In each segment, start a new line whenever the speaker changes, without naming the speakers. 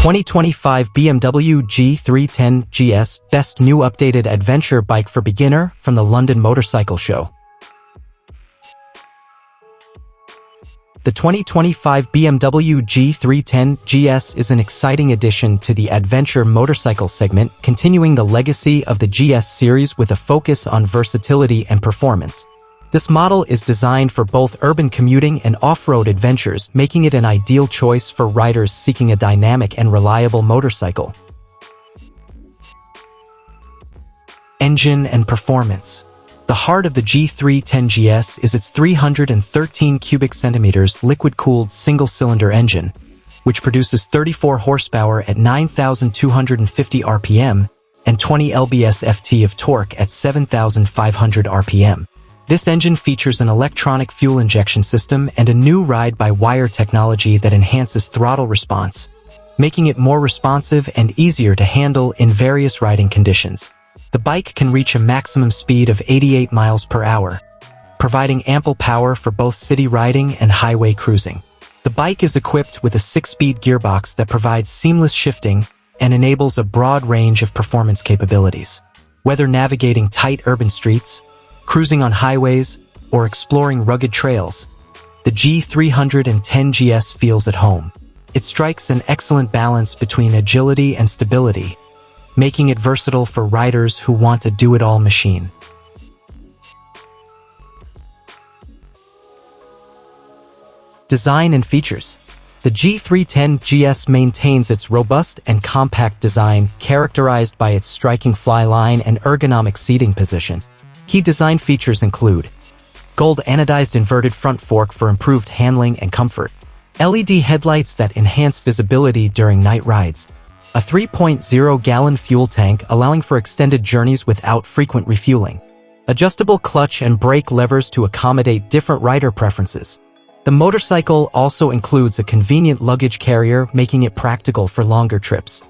2025 BMW G310 GS Best New Updated Adventure Bike for Beginner from the London Motorcycle Show. The 2025 BMW G310 GS is an exciting addition to the adventure motorcycle segment, continuing the legacy of the GS series with a focus on versatility and performance. This model is designed for both urban commuting and off-road adventures, making it an ideal choice for riders seeking a dynamic and reliable motorcycle. Engine and performance. The heart of the G310 GS is its 313 cubic centimeters liquid-cooled single-cylinder engine, which produces 34 horsepower at 9,250 RPM and 20 lbs-ft of torque at 7,500 RPM. This engine features an electronic fuel injection system and a new ride-by-wire technology that enhances throttle response, making it more responsive and easier to handle in various riding conditions. The bike can reach a maximum speed of 88 miles per hour, providing ample power for both city riding and highway cruising. The bike is equipped with a 6-speed gearbox that provides seamless shifting and enables a broad range of performance capabilities. Whether navigating tight urban streets, cruising on highways, or exploring rugged trails, the G310 GS feels at home. It strikes an excellent balance between agility and stability, making it versatile for riders who want a do-it-all machine. Design and features. The G310 GS maintains its robust and compact design, characterized by its striking fly line and ergonomic seating position. Key design features include gold anodized inverted front fork for improved handling and comfort, LED headlights that enhance visibility during night rides, a 3.0-gallon fuel tank allowing for extended journeys without frequent refueling, adjustable clutch and brake levers to accommodate different rider preferences. The motorcycle also includes a convenient luggage carrier, making it practical for longer trips.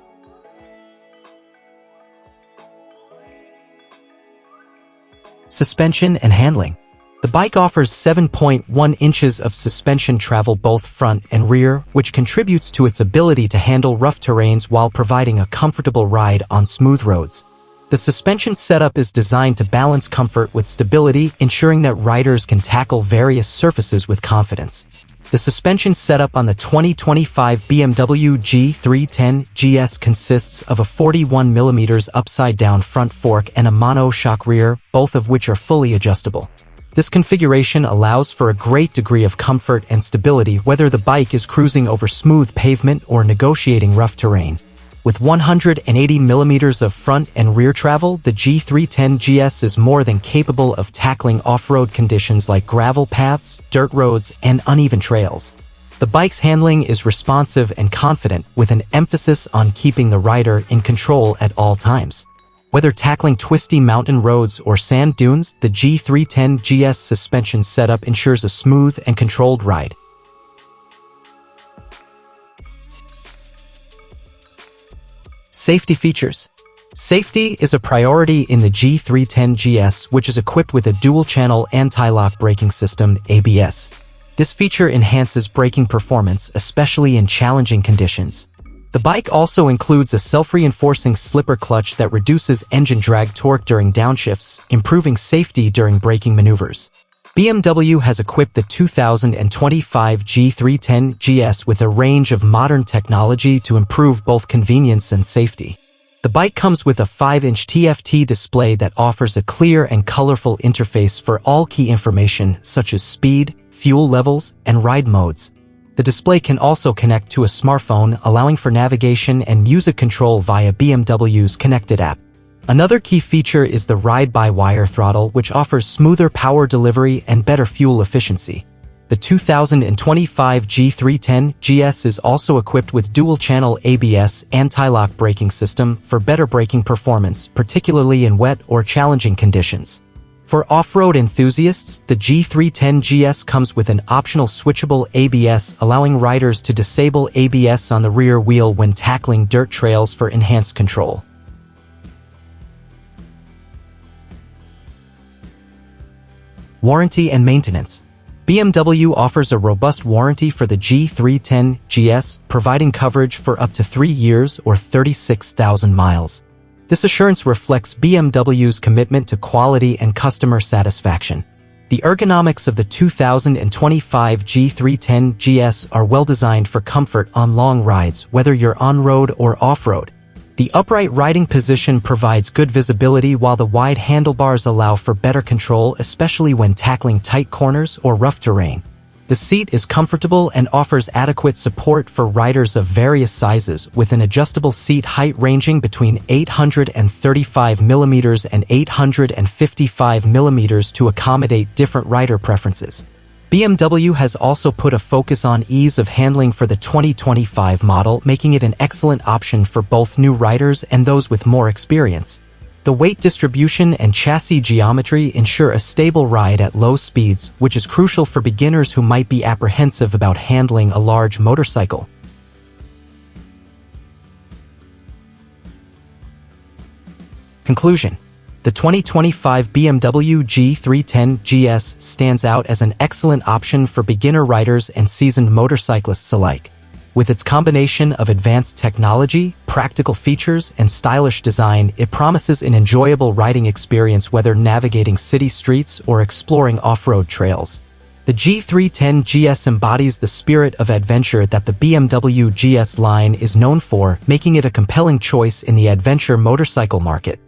Suspension and handling. The bike offers 7.1 inches of suspension travel both front and rear, which contributes to its ability to handle rough terrains while providing a comfortable ride on smooth roads. The suspension setup is designed to balance comfort with stability, ensuring that riders can tackle various surfaces with confidence. The suspension setup on the 2025 BMW G310 GS consists of a 41mm upside-down front fork and a mono-shock rear, both of which are fully adjustable. This configuration allows for a great degree of comfort and stability whether the bike is cruising over smooth pavement or negotiating rough terrain. With 180mm of front and rear travel, the G310 GS is more than capable of tackling off-road conditions like gravel paths, dirt roads, and uneven trails. The bike's handling is responsive and confident, with an emphasis on keeping the rider in control at all times. Whether tackling twisty mountain roads or sand dunes, the G310 GS suspension setup ensures a smooth and controlled ride. Safety features. Safety is a priority in the G310 GS, which is equipped with a dual-channel anti-lock braking system, ABS. This feature enhances braking performance, especially in challenging conditions. The bike also includes a self-reinforcing slipper clutch that reduces engine drag torque during downshifts, improving safety during braking maneuvers. BMW has equipped the 2025 G310 GS with a range of modern technology to improve both convenience and safety. The bike comes with a 5-inch TFT display that offers a clear and colorful interface for all key information such as speed, fuel levels, and ride modes. The display can also connect to a smartphone, allowing for navigation and music control via BMW's connected app. Another key feature is the ride-by-wire throttle, which offers smoother power delivery and better fuel efficiency. The 2025 G310 GS is also equipped with dual-channel ABS anti-lock braking system for better braking performance, particularly in wet or challenging conditions. For off-road enthusiasts, the G310 GS comes with an optional switchable ABS, allowing riders to disable ABS on the rear wheel when tackling dirt trails for enhanced control. Warranty and maintenance. BMW offers a robust warranty for the G310 GS, providing coverage for up to 3 years or 36,000 miles. This assurance reflects BMW's commitment to quality and customer satisfaction. The ergonomics of the 2025 G310 GS are well designed for comfort on long rides, whether you're on-road or off-road. The upright riding position provides good visibility while the wide handlebars allow for better control, especially when tackling tight corners or rough terrain. The seat is comfortable and offers adequate support for riders of various sizes, with an adjustable seat height ranging between 835mm and 855mm to accommodate different rider preferences. BMW has also put a focus on ease of handling for the 2025 model, making it an excellent option for both new riders and those with more experience. The weight distribution and chassis geometry ensure a stable ride at low speeds, which is crucial for beginners who might be apprehensive about handling a large motorcycle. Conclusion: the 2025 BMW G310 GS stands out as an excellent option for beginner riders and seasoned motorcyclists alike. With its combination of advanced technology, practical features, and stylish design, it promises an enjoyable riding experience whether navigating city streets or exploring off-road trails. The G310 GS embodies the spirit of adventure that the BMW GS line is known for, making it a compelling choice in the adventure motorcycle market.